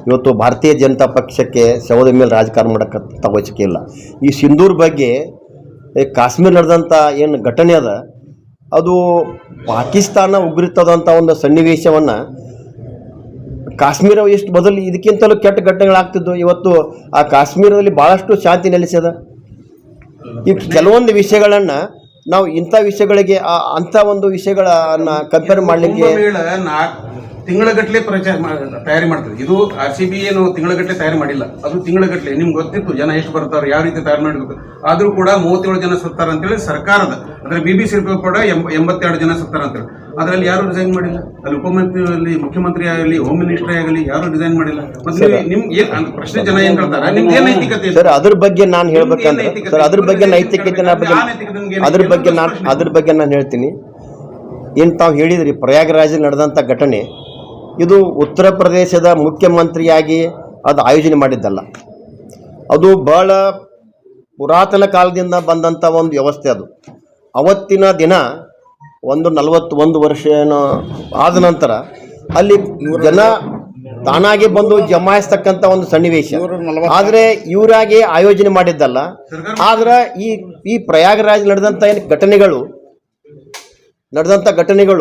ಇವತ್ತು ಭಾರತೀಯ ಜನತಾ ಪಕ್ಷಕ್ಕೆ ಶವದ ಮೇಲೆ ರಾಜಕಾರಣ ಮಾಡಕ್ಕಂಥ ಅವಶ್ಯಕ ಇಲ್ಲ. ಈ ಸಿಂಧೂರ್ ಬಗ್ಗೆ ಕಾಶ್ಮೀರ ನಡೆದಂಥ ಏನು ಘಟನೆ ಅದ ಅದು ಪಾಕಿಸ್ತಾನ ಉಗ್ರಿತದಂಥ ಒಂದು ಸನ್ನಿವೇಶವನ್ನು ಕಾಶ್ಮೀರ ಎಷ್ಟು ಬದಲು ಇದಕ್ಕಿಂತಲೂ ಕೆಟ್ಟ ಘಟನೆಗಳಾಗ್ತಿದ್ದು. ಇವತ್ತು ಆ ಕಾಶ್ಮೀರದಲ್ಲಿ ಭಾಳಷ್ಟು ಶಾಂತಿ ನೆಲೆಸಿದ. ಈ ಕೆಲವೊಂದು ವಿಷಯಗಳನ್ನು ನಾವು ಇಂಥ ವಿಷಯಗಳಿಗೆ ಅಂಥ ಒಂದು ವಿಷಯಗಳನ್ನು ಕಂಪೇರ್ ಮಾಡಲಿಕ್ಕೆ ತಿಂಗಳಗಟ್ಟಲೆ ತಯಾರಿ ಮಾಡ್ತದೆ. ಇದು RCB ಏನು ತಿಂಗಳಗಟ್ಟಲೆ ತಯಾರಿ ಮಾಡಿಲ್ಲ, ಅದು ತಿಂಗಳಗಟ್ಟಲೆ ನಿಮ್ಗೆ ಗೊತ್ತಿತ್ತು ಜನ ಎಷ್ಟು ಬರ್ತಾರೆ, ಯಾವ ರೀತಿ ತಯಾರು ಮಾಡಬೇಕು. ಆದರೂ ಕೂಡ 37 ಜನ ಸತ್ತಾರ ಅಂತೇಳಿ ಸರ್ಕಾರದ ಅಂದ್ರೆ BBC ಕೂಡ 82 ಜನ ಸತ್ತಾರ ಅಂತೇಳಿ. ಅದರಲ್ಲಿ ಯಾರು ಡಿಸೈನ್ ಮಾಡಿಲ್ಲ. ಅಲ್ಲಿ ಉಪಮುಖ್ಯಮಂತ್ರಿ ಆಗಲಿ, ಮುಖ್ಯಮಂತ್ರಿ ಆಗಲಿ, ಹೋಮ್ ಮಿನಿಸ್ಟರ್ ಆಗಲಿ ಯಾರು ಡಿಸೈನ್ ಮಾಡಿಲ್ಲ. ಮತ್ತೆ ನಿಮ್ಗೆ ಪ್ರಶ್ನೆ ಜನ ಏನ್ ಕೇಳ್ತಾರೆ, ನಿಮ್ಗೆ ಏನ್ ನೈತಿಕತೆ ಸರ್? ಅದ್ರ ಬಗ್ಗೆ ನಾನು ಹೇಳ್ಬೇಕಂದ್ರೆ ಸರ್ ಅದ್ರ ಬಗ್ಗೆ ನೈತಿಕತೆ ಅದ್ರ ಬಗ್ಗೆ ನಾನು ಹೇಳ್ತೀನಿ. ಏನು ತಾವು ಹೇಳಿದ್ರಿ ಪ್ರಯಾಗರಾಜಲ್ಲಿ ನಡೆದಂಥ ಘಟನೆ, ಇದು ಉತ್ತರ ಪ್ರದೇಶದ ಮುಖ್ಯಮಂತ್ರಿಯಾಗಿ ಅದು ಆಯೋಜನೆ ಮಾಡಿದ್ದಲ್ಲ. ಅದು ಬಹಳ ಪುರಾತನ ಕಾಲದಿಂದ ಬಂದಂಥ ಒಂದು ವ್ಯವಸ್ಥೆ. ಅದು ಅವತ್ತಿನ ದಿನ 41 ವರ್ಷ ಆದ ನಂತರ ಅಲ್ಲಿ ಜನ ತಾನಾಗೆ ಬಂದು ಜಮಾಯಿಸ್ತಕ್ಕಂಥ ಒಂದು ಸನ್ನಿವೇಶ. ಆದರೆ ಇವರಾಗೆ ಆಯೋಜನೆ ಮಾಡಿದ್ದಲ್ಲ. ಆದ್ರೆ ಈ ಪ್ರಯಾಗರಾಜ್ ನಡೆದಂಥ ಏನು ಘಟನೆಗಳು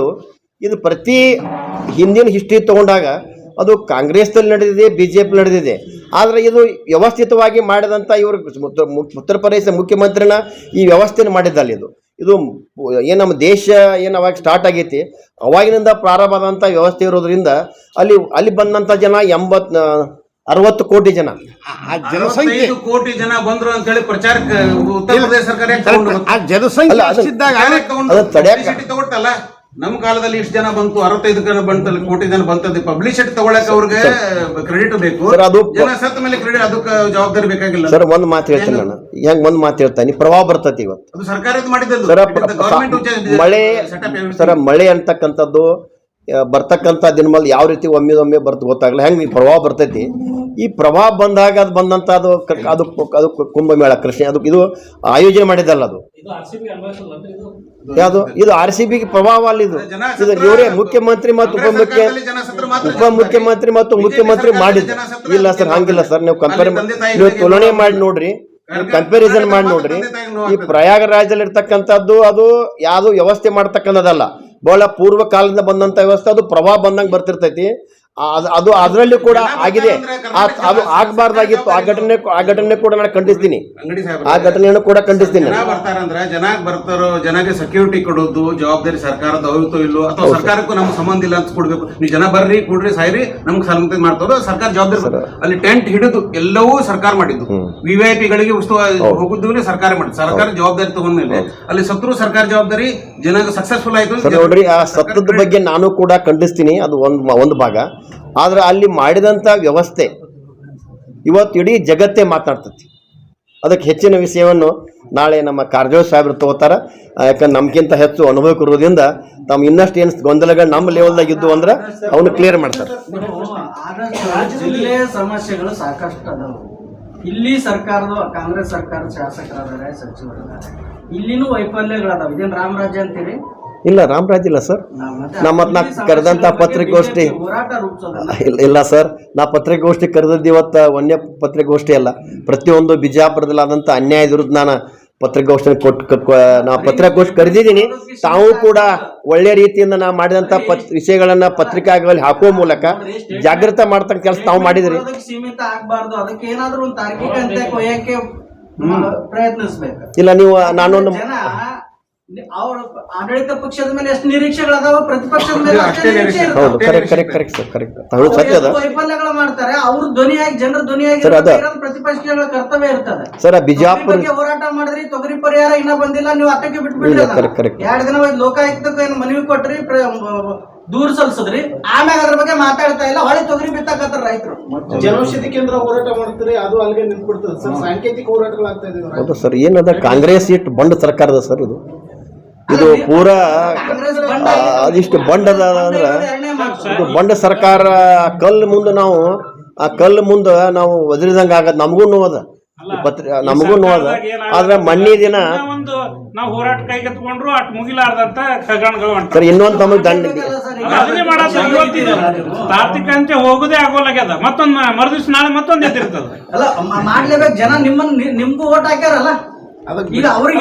ಇದು ಪ್ರತಿ ಹಿಂದಿನ ಹಿಸ್ಟ್ರಿ ತಗೊಂಡಾಗ ಅದು ಕಾಂಗ್ರೆಸ್ನಲ್ಲಿ ನಡೆದಿದೆ, BJP ನಡೆದಿದೆ. ಆದರೆ ಇದು ವ್ಯವಸ್ಥಿತವಾಗಿ ಮಾಡಿದಂಥ ಇವರು ಉತ್ತರ ಪ್ರದೇಶ ಮುಖ್ಯಮಂತ್ರಿನ ಈ ವ್ಯವಸ್ಥೆನ ಮಾಡಿದ್ದಲ್ಲ. ಇದು ಏನು ನಮ್ಮ ದೇಶ ಏನು ಅವಾಗ ಸ್ಟಾರ್ಟ್ ಆಗೈತಿ ಅವಾಗಿನಿಂದ ಪ್ರಾರಂಭ ಆದಂಥ ವ್ಯವಸ್ಥೆ ಇರೋದ್ರಿಂದ ಅಲ್ಲಿ ಬಂದಂಥ ಜನ 60 ಕೋಟಿ ಜನ, 65 ಕೋಟಿ ಜನ ಬಂದ್ರು ಅಂತ ಹೇಳಿ ಪ್ರಚಾರಕ್ಕೆ ಉತ್ತರ ಪ್ರದೇಶ ಸರ್ಕಾರ ತಗೊಟ್ಟಲ್ಲ. ನಮ್ಮ ಕಾಲದಲ್ಲಿ ಇಷ್ಟು ಜನ ಬಂತು, 65 ಕೋಟಿ ಜನ ಬಂತದ್ದು. ಪಬ್ಲಿಸಿಟಿ ತಗೊಳಕ್ಕೆ ಅವ್ರಿಗೆ ಕ್ರೆಡಿಟ್ ಬೇಕು. ಜನ ಸತ್ತ ಮೇಲೆ ಕ್ರೆಡಿಟ್, ಅದಕ್ಕೆ ಜವಾಬ್ದಾರಿ ಬೇಕಾಗಿಲ್ಲ. ಸರ್ ಒಂದು ಮಾತು ಹೇಳ್ತೀನಿ ನಾನು, ಹೆಂಗ್ ಒಂದು ಮಾತು ಹೇಳ್ತಾನೆ, ಪ್ರವಾಹ ಬರ್ತೈತಿ ಇವತ್ತು. ಅದು ಸರ್ಕಾರದ ಮಾಡಿದ್ದು. ಮಳೆ ಅಂತಕ್ಕಂಥದ್ದು ಬರ್ತಕ್ಕಂಥ ದಿನಮಲ್ಲಿ ಯಾವ ರೀತಿ ಒಮ್ಮೆ ಬರ್ತು ಗೊತ್ತಾಗಲ್ಲ. ಹೆಂಗೆ ಈ ಪ್ರವಾಹ ಬರ್ತೈತಿ, ಈ ಪ್ರವಾಹ ಬಂದಾಗ ಅದು ಬಂದಂಥ ಅದು ಕುಂಭಮೇಳ ಕೃಷ್ಣ ಇದು ಆಯೋಜನೆ ಮಾಡಿದ್ದಲ್ಲ. ಅದು ಯಾವುದು ಇದು RCB ಪ್ರಭಾವ ಅಲ್ಲ. ಇದು ಇವರೇ ಮುಖ್ಯಮಂತ್ರಿ ಮತ್ತು ಮುಖ್ಯಮಂತ್ರಿ ಮಾಡಿದ್ದು ಇಲ್ಲ ಸರ್. ಹಂಗಿಲ್ಲ ಸರ್. ನೀವು ತುಲನೆ ಮಾಡಿ ನೋಡ್ರಿ, ಕಂಪ್ಯಾರಿಸನ್ ಮಾಡಿ ನೋಡ್ರಿ. ಈ ಪ್ರಯಾಗರಾಜಲ್ಲಿ ಇರ್ತಕ್ಕಂಥದ್ದು ಅದು ಯಾವುದು ವ್ಯವಸ್ಥೆ ಮಾಡ್ತಕ್ಕಂಥದ್ದಲ್ಲ. ಬಹಳ ಪೂರ್ವ ಕಾಲದಿಂದ ಬಂದಂತ ವ್ಯವಸ್ಥೆ. ಅದು ಪ್ರವಾಹ ಬಂದಂಗೆ ಬರ್ತಿರ್ತೈತಿ. ಅದು ಅದರಲ್ಲಿ ಕೂಡ ಆಗಿದೆ. ಅದು ಆಗಬಾರ್ದಾಗಿತ್ತು. ಆ ಘಟನೆ ಕೂಡ ನಾನು ಖಂಡಿಸ್ತೀನಿ. ಆ ಘಟನೆಯನ್ನು ಕೂಡ ಖಂಡಿಸ್ತೀನಿ. ಜನ ಬರ್ತಾರೋ, ಜನಗೆ ಸೆಕ್ಯೂರಿಟಿ ಕೊಡೋದು ಜವಾಬ್ದಾರಿ ಸರ್ಕಾರದ ಹೋಯ್ತೋ ಇಲ್ಲೋ, ಅಥವಾ ಸರ್ಕಾರಕ್ಕೂ ನಮ್ಗೆ ಸಂಬಂಧ ಇಲ್ಲ ಅಂತ ಕೊಡ್ಬೇಕು. ನೀವು ಜನ ಬರ್ರಿ ಕೂಡ್ರಿ ಸಾಯ್ರಿ ನಮ್ಗೆ ಸಲಮತಿ ಮಾಡ್ತಾರೋ ಸರ್ಕಾರ ಜವಾಬ್ದಾರಿ. ಅಲ್ಲಿ ಟೆಂಟ್ ಹಿಡಿದು ಎಲ್ಲವೂ ಸರ್ಕಾರ ಮಾಡಿದ್ದು. VIP ಗಳಿಗೆ ಹೋಗುದು ಸರ್ಕಾರ ಮಾಡಿದ್ದು. ಸರ್ಕಾರ ಜವಾಬ್ದಾರಿ ತಗೊಂಡ್ಮೇಲೆ ಅಲ್ಲಿ ಸತ್ರು ಸರ್ಕಾರ ಜವಾಬ್ದಾರಿ, ಜನಗೆ ಸಕ್ಸಸ್ಫುಲ್ ಆಯ್ತು. ನೋಡ್ರಿ, ಆ ಸತ್ತದ ಬಗ್ಗೆ ನಾನು ಕೂಡ ಖಂಡಿಸ್ತೀನಿ. ಅದು ಒಂದು ಭಾಗ. ಆದ್ರೆ ಅಲ್ಲಿ ಮಾಡಿದಂಥ ವ್ಯವಸ್ಥೆ ಇವತ್ತು ಇಡೀ ಜಗತ್ತೇ ಮಾತನಾಡ್ತೈತಿ. ಅದಕ್ಕೆ ಹೆಚ್ಚಿನ ವಿಷಯವನ್ನು ನಾಳೆ ನಮ್ಮ ಕಾರಜೋಳ ಸಾಹೇಬರು ತಗೋತಾರ. ಯಾಕಂದ್ರೆ ನಮ್ಗಿಂತ ಹೆಚ್ಚು ಅನುಭವ ಇರೋದ್ರಿಂದ ತಮ್ಮ ಇನ್ನಷ್ಟು ಏನು ಗೊಂದಲಗಳು ನಮ್ಮ ಲೆವೆಲ್ದಾಗ ಇದ್ದು ಅಂದ್ರೆ ಅವನು ಕ್ಲಿಯರ್ ಮಾಡ್ತಾರೆ. ಜಿಲ್ಲೆಯ ಸಮಸ್ಯೆಗಳು ಸಾಕಷ್ಟು ಅದಾವ. ಇಲ್ಲಿ ಸರ್ಕಾರದ ಕಾಂಗ್ರೆಸ್ ಸರ್ಕಾರದ ಶಾಸಕರಾದರೆ, ಸಚಿವರಿದ್ದಾರೆ. ಇಲ್ಲಿನೂ ವೈಫಲ್ಯಗಳದಾವ. ಇದೇನು ರಾಮರಾಜ್ಯ ಅಂತೀರಿ? ಇಲ್ಲ, ರಾಮರಾಜ್ ಇಲ್ಲ ಸರ್. ನಾ ಕರೆದಂಥ ಪತ್ರಿಕಾಗೋಷ್ಠಿ ಇಲ್ಲ ಸರ್. ನಾ ಪತ್ರಿಕಾಗೋಷ್ಠಿ ಕರೆದದ್ದು ಇವತ್ತು ಒಂದೇ ಪತ್ರಿಕಾಗೋಷ್ಠಿ ಅಲ್ಲ. ಪ್ರತಿಯೊಂದು ಬಿಜಾಪುರದಲ್ಲಾದಂಥ ಅನ್ಯಾಯ ವಿರುದ್ಧ ನಾನು ಪತ್ರಿಕಾಗೋಷ್ಠಿ ಪತ್ರಿಕಾಗೋಷ್ಠಿ ಕರೆದಿದ್ದೀನಿ. ತಾವು ಕೂಡ ಒಳ್ಳೆ ರೀತಿಯಿಂದ ನಾ ಮಾಡಿದಂಥ ವಿಷಯಗಳನ್ನ ಪತ್ರಿಕಾಗಳಲ್ಲಿ ಹಾಕುವ ಮೂಲಕ ಜಾಗೃತ ಮಾಡ್ತಕ್ಕ ಕೆಲಸ ತಾವು ಮಾಡಿದ್ರಿ. ಸೀಮಿತ ಆಗಬಾರ್ದು, ಅದಕ್ಕೆ ಏನಾದ್ರೂ ಒಂದು ತಾರ್ಕಿಕ ಅಂತ್ಯ ಕೊಯ್ಯಕ್ಕೆ ಪ್ರಯತ್ನಿಸಬೇಕು. ಇಲ್ಲ, ನೀವು ನಾನೊಂದು ಅವ್ರ ಆಡಳಿತ ಪಕ್ಷದ ಮೇಲೆ ಎಷ್ಟು ನಿರೀಕ್ಷೆಗಳದಾವ, ಪ್ರತಿಪಕ್ಷದ ಮೇಲೆ ಹೌದು, ಕರೆಕ್ಟ್ ಸರ್, ಕರೆಕ್ಟ್. ವೈಫಲ್ಯಗಳು ಮಾಡ್ತಾರೆ. ಅವ್ರ ಧ್ವನಿಯಾಗಿ, ಜನರ ಧ್ವನಿಯಾಗಿ ಪ್ರತಿಪಕ್ಷಗಳ ಕರ್ತವ್ಯ ಇರ್ತದೆ. ಸರ್, ಬಿಜಾಪುರ ಹೋರಾಟ ಮಾಡಿದ್ರಿ, ತೊಗರಿ ಪರಿಹಾರ ಇನ್ನ ಬಂದಿಲ್ಲ, ನೀವು ಅಟ್ಟಕ್ಕೆ ಬಿಟ್ಬಿಡ್ರಿ. 2 ದಿನ ಲೋಕಾಯುಕ್ತಕ್ಕೆ ಏನು ಮನವಿ ಕೊಟ್ರಿ, ದೂರ ಸಲ್ಲಿಸಿದ್ರಿ, ಆಮ್ಯಾಗ ಅದ್ರ ಬಗ್ಗೆ ಮಾತಾಡ್ತಾ ಇಲ್ಲ. ಹೊಳೆ ತೊಗರಿ ಬಿತ್ತಾಕತ್ತಾರ ರೈತರು. ಜನೌಷಧಿ ಕೇಂದ್ರ ಹೋರಾಟ ಮಾಡ್ತಾರೆ, ಅದು ಅಲ್ಲಿಗೆ ನಿಂತ್ಬಿಡ್ತದೆ ಸರ್. ಸಾಂಕೇತಿಕ ಹೋರಾಟಗಳಾಗ್ತಾ ಇದೆ. ಹೌದು ಸರ್. ಏನದ ಕಾಂಗ್ರೆಸ್ ಇಟ್ಟು ಬಂಡ ಸರ್ಕಾರದ ಸರ್ ಇದು ಪೂರಾ ಅದಿಷ್ಟು ಬಂಡದ ಅಂದ್ರೆ ಇದು ಬಂಡ ಸರ್ಕಾರ. ಕಲ್ಲು ಮುಂದೆ ನಾವು ಒದರಿದಂಗೆ ಆಗತ್ತೆ. ನಮಗೂ ಅದ ನಮಗೂ ನೋಡ್ದ ಆದ್ರೆ ಮಣ್ಣಿ ದಿನ ಒಂದು ನಾವು ಹೋರಾಟ ಕೈಗೆತ್ಕೊಂಡ್ರು ಅಟ್ ಮುಗಿಲಾರ್ದಂತ ಖಗಾಣಗಳು ಅಂತ ಸರ್ ಇನ್ನೊಂದು ತಮಗೆ ದಂಡ ಅದನ್ನೇ ತಾರ್ತಿಕ ಅಂತ ಹೋಗೋದೇ ಆಗೋಲಾಗ್ಯದ ಮತ್ತೊಂದ್ ಮರುದಿವ್ಸ ನಾಳೆ ಮತ್ತೊಂದ್ ಎದ್ದಿರ್ತದ ಅಲ್ಲ ಮಾಡ್ಲೇಬೇಕು ಜನ ನಿಮ್ಗೂ ಓಟ್ ಹಾಕ್ಯಾರಲ್ಲ ಈಗ ಅವ್ರಿಗೆ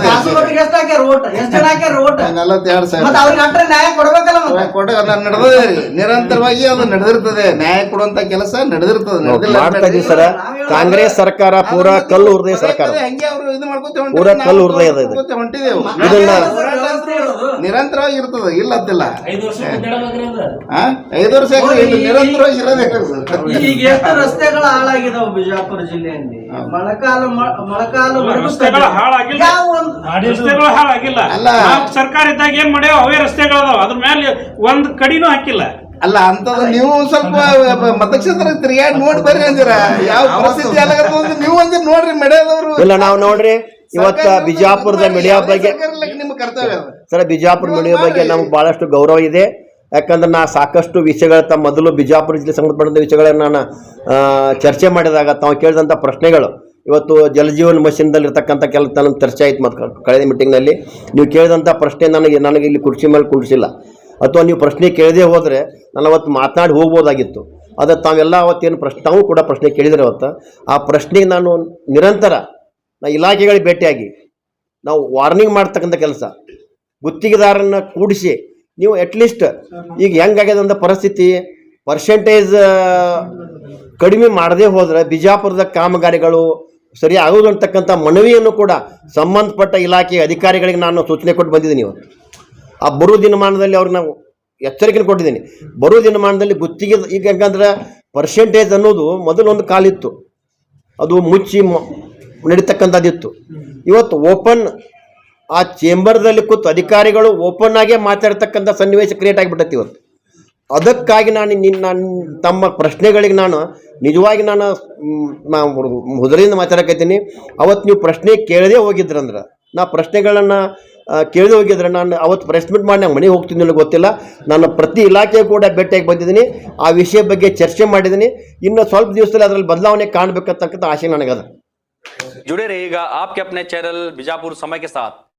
ಕಾಸರಗೋಡಿಗೆ ಎಷ್ಟು ಹಾಕ್ಯಾರ ಓಟ್ ಎಷ್ಟು ಜನ ಹಾಕ್ಯಾರ ಓಟ್ 42,000 ಮತ್ತೆ ಅವ್ರಿಗೆ ಅಟ್ರೆ ನ್ಯಾಯ ಕೊಡ್ಬೇಕಲ್ಲ ನಡೆದಿದೆ ನಿರಂತರವಾಗಿ ಅದು ನಡೆದಿರ್ತದೆ ನ್ಯಾಯ ಕೊಡುವಂತ ಕೆಲಸ ನಡೆದಿರ್ತದೆ ಮಾಡ್ತಾ ಇದೀವಿ ಸರ್ ಕಾಂಗ್ರೆಸ್ ಸರ್ಕಾರ ಪೂರಾ ಕಲ್ಲು ಹುರಿದ ಸರ್ಕಾರ ಹಂಗೆ ಅವರು ಇದು ಮಾಡ್ಕೊತ ಪೂರಾ ಕಲ್ಲು ಹುರಿದ ಇದೆ ಹೊಂಟಿದೆವು ಇದನ್ನ ನಿರಂತರವಾಗಿ ಇರ್ತದೆ ಇಲ್ಲ ಅಂತಿಲ್ಲ 5 ವರ್ಷ ನಿರಂತರವಾಗಿ ಇರೋದೇ ಈಗ ಎಷ್ಟು ರಸ್ತೆಗಳು ಹಾಳಾಗಿದಾವ ಬಿಜಾಪುರ ಜಿಲ್ಲೆಯಲ್ಲಿ ಮೊಳಕಾಲು ರಸ್ತೆಗಳು ಹಾಳಾಗಿಲ್ಲ ರಸ್ತೆಗಳು ಹಾಳಾಗಿಲ್ಲ ನಾವು ಸರ್ಕಾರ ಇದ್ದಾಗ ಏನ್ ಮಾಡ್ಯಾವ ಅವೇ ರಸ್ತೆಗಳು ಅದಾವ ಅದ್ರ ಮೇಲೆ ಒಂದ್ ಕಡಿನೂ ಹಾಕಿಲ್ಲ ಅಲ್ಲ ಅಂತದ ನೀವು ಸ್ವಲ್ಪ ಮತಕ್ಷೇತ್ರ ತಿರುಗಾಡಿ ನೋಡಿ ಬರ್ರಿ ಅಂದಿರ ಯಾವ ಪರಿಸ್ಥಿತಿ ಆಗತ್ತ ನೀವು ಅಂದಿರ ನೋಡ್ರಿ ಮೆಡಿಯಾದವರು ಇಲ್ಲ ನಾವು ನೋಡ್ರಿ ಇವತ್ತ ಬಿಜಾಪುರದ ಮೀಡಿಯಾ ಬಗ್ಗೆ ನಿಮ್ಮ ಕರ್ತವ್ಯ ಸರ್ ಬಿಜಾಪುರ ಮೀಡಿಯಾ ಬಗ್ಗೆ ನಮ್ಗೆ ಬಹಳಷ್ಟು ಗೌರವ ಇದೆ ಯಾಕಂದ್ರೆ ನಾ ಸಾಕಷ್ಟು ವಿಷಯಗಳ ಮೊದಲು ಬಿಜಾಪುರ ಜಿಲ್ಲೆ ಸಂಬಂಧಪಟ್ಟಂಥ ವಿಷಯಗಳನ್ನು ನಾನು ಚರ್ಚೆ ಮಾಡಿದಾಗ ತಾವು ಕೇಳಿದಂಥ ಪ್ರಶ್ನೆಗಳು ಇವತ್ತು ಜಲಜೀವನ್ ಮಿಷನ್ದಲ್ಲಿರ್ತಕ್ಕಂಥ ನನ್ನ ಚರ್ಚೆ ಆಯ್ತು ಮತ್ತು ಕಳೆದ ಮೀಟಿಂಗ್ನಲ್ಲಿ ನೀವು ಕೇಳಿದಂಥ ಪ್ರಶ್ನೆ ನನಗೆ ಇಲ್ಲಿ ಕುರ್ಚಿ ಮೇಲೆ ಕುಂಡಿಸಿಲ್ಲ ಅಥವಾ ನೀವು ಪ್ರಶ್ನೆ ಕೇಳದೇ ಹೋದರೆ ನಾನು ಅವತ್ತು ಮಾತನಾಡಿ ಹೋಗ್ಬೋದಾಗಿತ್ತು ಅದು ತಾವೆಲ್ಲ ಅವತ್ತೇನು ತಾವು ಕೂಡ ಪ್ರಶ್ನೆ ಕೇಳಿದರೆ ಅವತ್ತು ಆ ಪ್ರಶ್ನೆಗೆ ನಾನು ನಿರಂತರ ಇಲಾಖೆಗಳಿಗೆ ಭೇಟಿಯಾಗಿ ನಾವು ವಾರ್ನಿಂಗ್ ಮಾಡ್ತಕ್ಕಂಥ ಕೆಲಸ ಗುತ್ತಿಗೆದಾರನ್ನ ಕೂಡಿಸಿ ನೀವು ಅಟ್ಲೀಸ್ಟ್ ಈಗ ಹೆಂಗಾಗ್ಯದ ಅಂತ ಪರಿಸ್ಥಿತಿ ಪರ್ಸೆಂಟೇಜ್ ಕಡಿಮೆ ಮಾಡದೇ ಹೋದರೆ ಬಿಜಾಪುರದ ಕಾಮಗಾರಿಗಳು ಸರಿ ಆಗೋದು ಅಂತಕ್ಕಂಥ ಮನವಿಯನ್ನು ಕೂಡ ಸಂಬಂಧಪಟ್ಟ ಇಲಾಖೆಯ ಅಧಿಕಾರಿಗಳಿಗೆ ನಾನು ಸೂಚನೆ ಕೊಟ್ಟು ಬಂದಿದ್ದೀನಿ ಇವತ್ತು ಆ ಬರೋ ದಿನಮಾನದಲ್ಲಿ ಅವ್ರಿಗೆ ನಾವು ಎಚ್ಚರಿಕೆ ಕೊಟ್ಟಿದ್ದೀನಿ ಬರೋ ದಿನಮಾನದಲ್ಲಿ ಗುತ್ತಿಗೆ ಈಗ ಹೆಂಗಂದ್ರೆ ಪರ್ಸೆಂಟೇಜ್ ಅನ್ನೋದು ಮೊದಲೊಂದು ಕಾಲಿತ್ತು ಅದು ಮುಚ್ಚಿ ನಡೀತಕ್ಕಂಥದ್ದಿತ್ತು ಇವತ್ತು ಓಪನ್ ಆ ಚೇಂಬರ್ದಲ್ಲಿ ಕೂತು ಅಧಿಕಾರಿಗಳು ಓಪನ್ ಆಗೇ ಮಾತಾಡ್ತಕ್ಕಂಥ ಸನ್ನಿವೇಶ ಕ್ರಿಯೇಟ್ ಆಗಿಬಿಟ್ಟೈತಿ ಇವತ್ತು ಅದಕ್ಕಾಗಿ ನಾನು ತಮ್ಮ ಪ್ರಶ್ನೆಗಳಿಗೆ ನಾನು ನಿಜವಾಗಿ ನಾನು ಹುದರಿಂದ ಮಾತಾಡಕತ್ತೀನಿ ಅವತ್ತು ನೀವು ಪ್ರಶ್ನೆ ಕೇಳದೇ ಹೋಗಿದ್ರಂದ್ರೆ ನಾ ಪ್ರಶ್ನೆಗಳನ್ನು ಕೇಳದೆ ಹೋಗಿದ್ರೆ ನಾನು ಅವತ್ತು ಪ್ರೆಸ್ ಮೀಟ್ ಮಾಡಿ ನಾನು ಮನೆಗೆ ಹೋಗ್ತೀನಿ ನನಗೆ ಗೊತ್ತಿಲ್ಲ ನಾನು ಪ್ರತಿ ಇಲಾಖೆ ಕೂಡ ಭೇಟಿಯಾಗಿ ಬಂದಿದ್ದೀನಿ ಆ ವಿಷಯ ಬಗ್ಗೆ ಚರ್ಚೆ ಮಾಡಿದ್ದೀನಿ ಇನ್ನು ಸ್ವಲ್ಪ ದಿವಸದಲ್ಲಿ ಅದರಲ್ಲಿ ಬದಲಾವಣೆ ಕಾಣಬೇಕಂತಕ್ಕಂಥ ಆಸೆ ನನಗದ जुड़े रहिएगा आपके अपने चैनल बीजापुर समय के साथ।